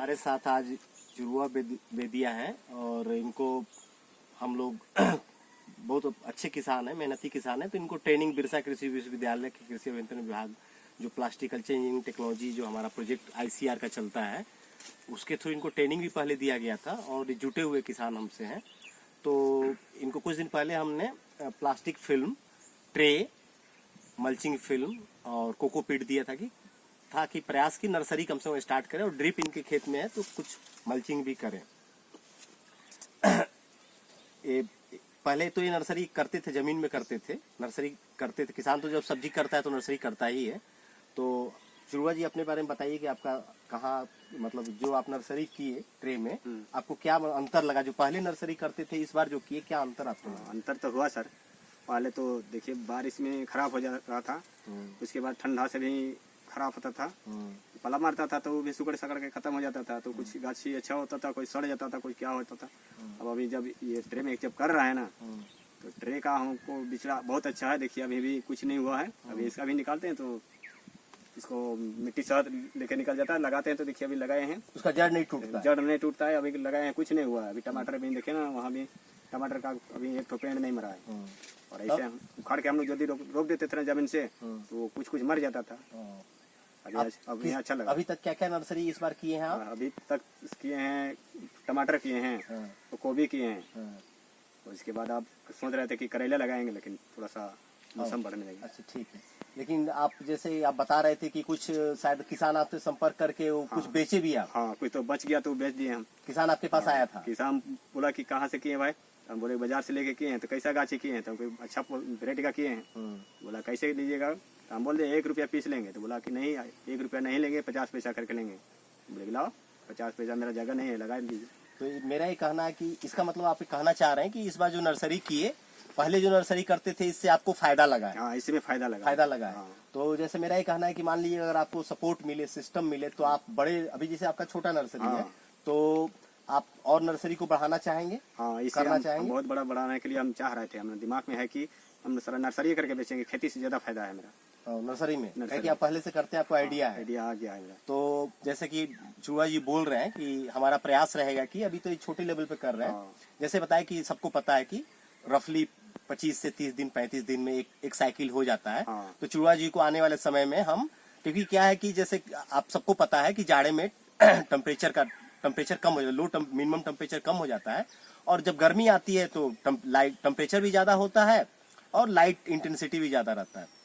हमारे साथ आज जुड़वा बेदिया हैं और इनको हम लोग बहुत अच्छे किसान हैं, मेहनती किसान हैं। तो इनको ट्रेनिंग बिरसा कृषि विश्वविद्यालय के कृषि अभियंत्रण विभाग जो प्लास्टिक कल्चर इंजीनियरिंग टेक्नोलॉजी जो हमारा प्रोजेक्ट ICR का चलता है, उसके थ्रू इनको ट्रेनिंग भी पहले दिया गया था और जुटे हुए किसान हमसे हैं। तो इनको कुछ दिन पहले हमने plastic film, tray, mulching film और कोकोपीट दिया था कि प्रयास की नर्सरी कम से कम स्टार्ट करें और ड्रिप इनके खेत में है तो कुछ मल्चिंग भी करें। पहले तो ये नर्सरी करते थे, जमीन में करते थे, नर्सरी करते थे। किसान तो जब सब्जी करता है तो नर्सरी करता ही है। तो जुड़वा जी अपने बारे में बताइए कि आपका कहाँ, मतलब जो आप नर्सरी किए ट्रे में, आपको क्या अंतर लगा? जो पहले नर्सरी करते थे इस बार जो किए, क्या अंतर आपको लगा? अंतर तो हुआ सर। पहले तो देखिए बारिश में खराब हो जा रहा था, उसके बाद ठंडा से भी खराब होता था, पला मारता था तो वो भी सुकड़ सकड़ के खत्म हो जाता था। तो कुछ गाछी अच्छा होता था, कोई सड़ जाता था, कोई क्या होता था। अब अभी जब ये ट्रे में जब कर रहा है ना, तो ट्रे का हमको बिचड़ा बहुत अच्छा है। देखिए अभी भी कुछ नहीं हुआ है। अभी इसका भी निकालते हैं तो इसको मिट्टी शहद लेके निकल जाता है, लगाते हैं तो देखिए अभी लगाए हैं, उसका जड़ नहीं टूटता, जड़ नहीं टूटता है। अभी लगाए हैं, कुछ नहीं हुआ है। अभी टमाटर भी देखे ना, वहाँ भी टमाटर का अभी एक तो पेड़ नहीं मरा है। और ऐसे उखाड़ के हम लोग यदि रोक देते थे ना जमीन से, तो कुछ कुछ मर जाता था। अभी अच्छा लगा। अभी तक क्या क्या नर्सरी इस बार किए हैं आप? अभी तक किए हैं, टमाटर किए हैं, तो गोभी किए हैं। और इसके बाद आप सोच रहे थे कि करेला लगाएंगे, लेकिन थोड़ा सा मौसम बढ़ने लगा। अच्छा, ठीक है। लेकिन आप जैसे आप बता रहे थे कि कुछ शायद किसान आपसे संपर्क करके वो कुछ बेचे भी आप? हाँ, कुछ तो बच गया तो बेच दिए हम। किसान आपके पास आया था? किसान बोला कि कहाँ से किए भाई? हम बोले बाजार से लेके किए हैं। तो कैसा गाछी किए हैं? तो कोई अच्छा वेराइटी का किए हैं। बोला कैसे लीजिएगा? तो हम बोल दे 1 रुपया पीस लेंगे। तो बोला कि नहीं, 1 रुपया नहीं लेंगे, 50 पैसा करके लेंगे। बोले लाओ 50 पैसा, मेरा जगह नहीं है, लगा लीजिए। तो मेरा ये कहना है कि इसका मतलब आप कहना चाह रहे हैं कि इस बार जो नर्सरी किए, पहले जो नर्सरी करते थे इससे आपको फायदा लगा है? हाँ, इसमें फायदा लगा है। हाँ। तो जैसे मेरा ये कहना है कि मान लीजिए अगर आपको सपोर्ट मिले, सिस्टम मिले, तो आप बड़े, अभी जैसे आपका छोटा नर्सरी है, तो आप और नर्सरी को बढ़ाना चाहेंगे? हाँ, इसे करना चाहेंगे। बहुत बड़ा बढ़ाने के लिए हम चाह रहे थे। हमारे दिमाग में है कि हम नर्सरी करके बेचेंगे, खेती से ज्यादा फायदा है मेरा नर्सरी में। कि आप पहले से करते हैं, आपको आइडिया है? आइडिया आ गया है। तो जैसे कि जुड़वा जी बोल रहे हैं कि हमारा प्रयास रहेगा कि अभी तो ये छोटे लेवल पे कर रहे हैं। जैसे बताया कि सबको पता है कि रफली 25 से 30 दिन 35 दिन में एक साइकिल हो जाता है। तो जुड़वा जी को आने वाले समय में हम, क्योंकि क्या है कि जैसे आप सबको पता है कि जाड़े में टेम्परेचर कम हो जाता है, मिनिमम टेम्परेचर कम हो जाता है, और जब गर्मी आती है तो टेम्परेचर भी ज्यादा होता है और लाइट इंटेंसिटी भी ज्यादा रहता है।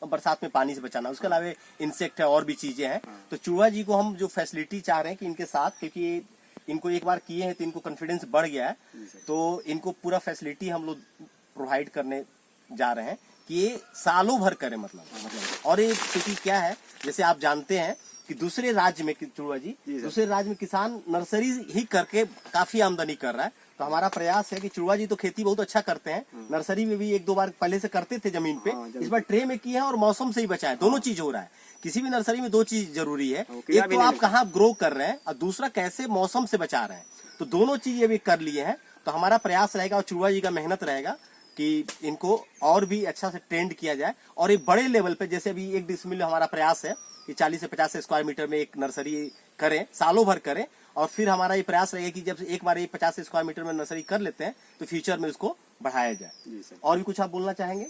और बरसात में पानी से बचाना, उसके अलावा इंसेक्ट है और भी चीजें हैं। तो जुड़वा जी को हम जो फैसिलिटी चाह रहे हैं कि इनके साथ, क्योंकि इनको एक बार किए हैं तो इनको कॉन्फिडेंस बढ़ गया है, तो इनको पूरा फैसिलिटी हम लोग प्रोवाइड करने जा रहे हैं कि ये सालों भर करें, मतलब। और ये क्योंकि क्या है, जैसे आप जानते हैं कि दूसरे राज्य में, जुड़वा जी, दूसरे राज्य में किसान नर्सरी ही करके काफी आमदनी कर रहा है। तो हमारा प्रयास है कि जुड़वा जी तो खेती बहुत अच्छा करते हैं, नर्सरी में भी 1-2 बार पहले से करते थे जमीन पे, इस बार ट्रे में किए हैं और मौसम से ही बचा है। दोनों चीज हो रहा है। किसी भी नर्सरी में 2 चीज जरूरी है, एक तो आप कहाँ ग्रो कर रहे हैं और दूसरा कैसे मौसम से बचा रहे हैं। तो दोनों चीज ये भी कर लिए हैं। तो हमारा प्रयास रहेगा और जुड़वा जी का मेहनत रहेगा कि इनको और भी अच्छा से ट्रेंड किया जाए और एक बड़े लेवल पे, जैसे अभी 1 डिसमिल हमारा प्रयास है कि 40 से 50 स्क्वायर मीटर में एक नर्सरी करें, सालों भर करें। और फिर हमारा ये प्रयास रहेगा कि जब एक बार ये 50 स्क्वायर मीटर में नर्सरी कर लेते हैं तो फ्यूचर में उसको बढ़ाया जाए। और भी कुछ आप बोलना चाहेंगे?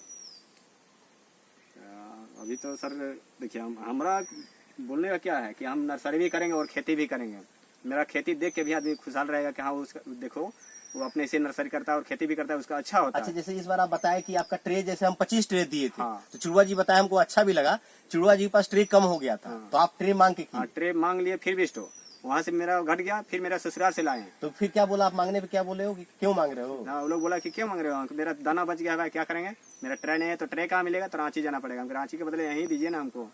अभी तो सर देखिए, हमारा बोलने का क्या है कि हम नर्सरी भी करेंगे और खेती भी करेंगे। मेरा खेती देख के भी आदमी खुशहाल रहेगा कि हाँ, उसका देखो वो अपने से नर्सरी करता है और खेती भी करता है, उसका अच्छा होता है। अच्छा, जैसे इस बार आप बताए कि आपका ट्रे, जैसे हम 25 ट्रे दिए थे, तो जुड़वा जी बताया, हमको अच्छा भी लगा। जुड़वा जी के पास ट्रे कम हो गया था, तो आप ट्रे मांग के किए? ट्रे मांग लिए, फिर भी स्टोर वहाँ से मेरा घट गया, फिर मेरा ससुराल से लाए। तो फिर क्या बोला आप मांगने पे? क्या बोले हो कि क्यों मांग रहे हो? वो लोग बोला कि क्यों मांग रहे हो, मेरा दाना बच गया है, क्या करेंगे, मेरा ट्रे नहीं है। तो ट्रे कहाँ मिलेगा? तो रांची जाना पड़ेगा। रांची के बदले यहीं दीजिए ना हमको।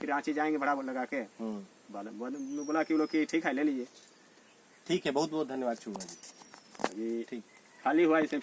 फिर रांची जाएंगे भाड़ा लगा के। बोला कि वो लोग ठीक है, ले लीजिए। ठीक है, बहुत बहुत धन्यवाद जुड़वा जी। अभी ठीक खाली हुआ इसे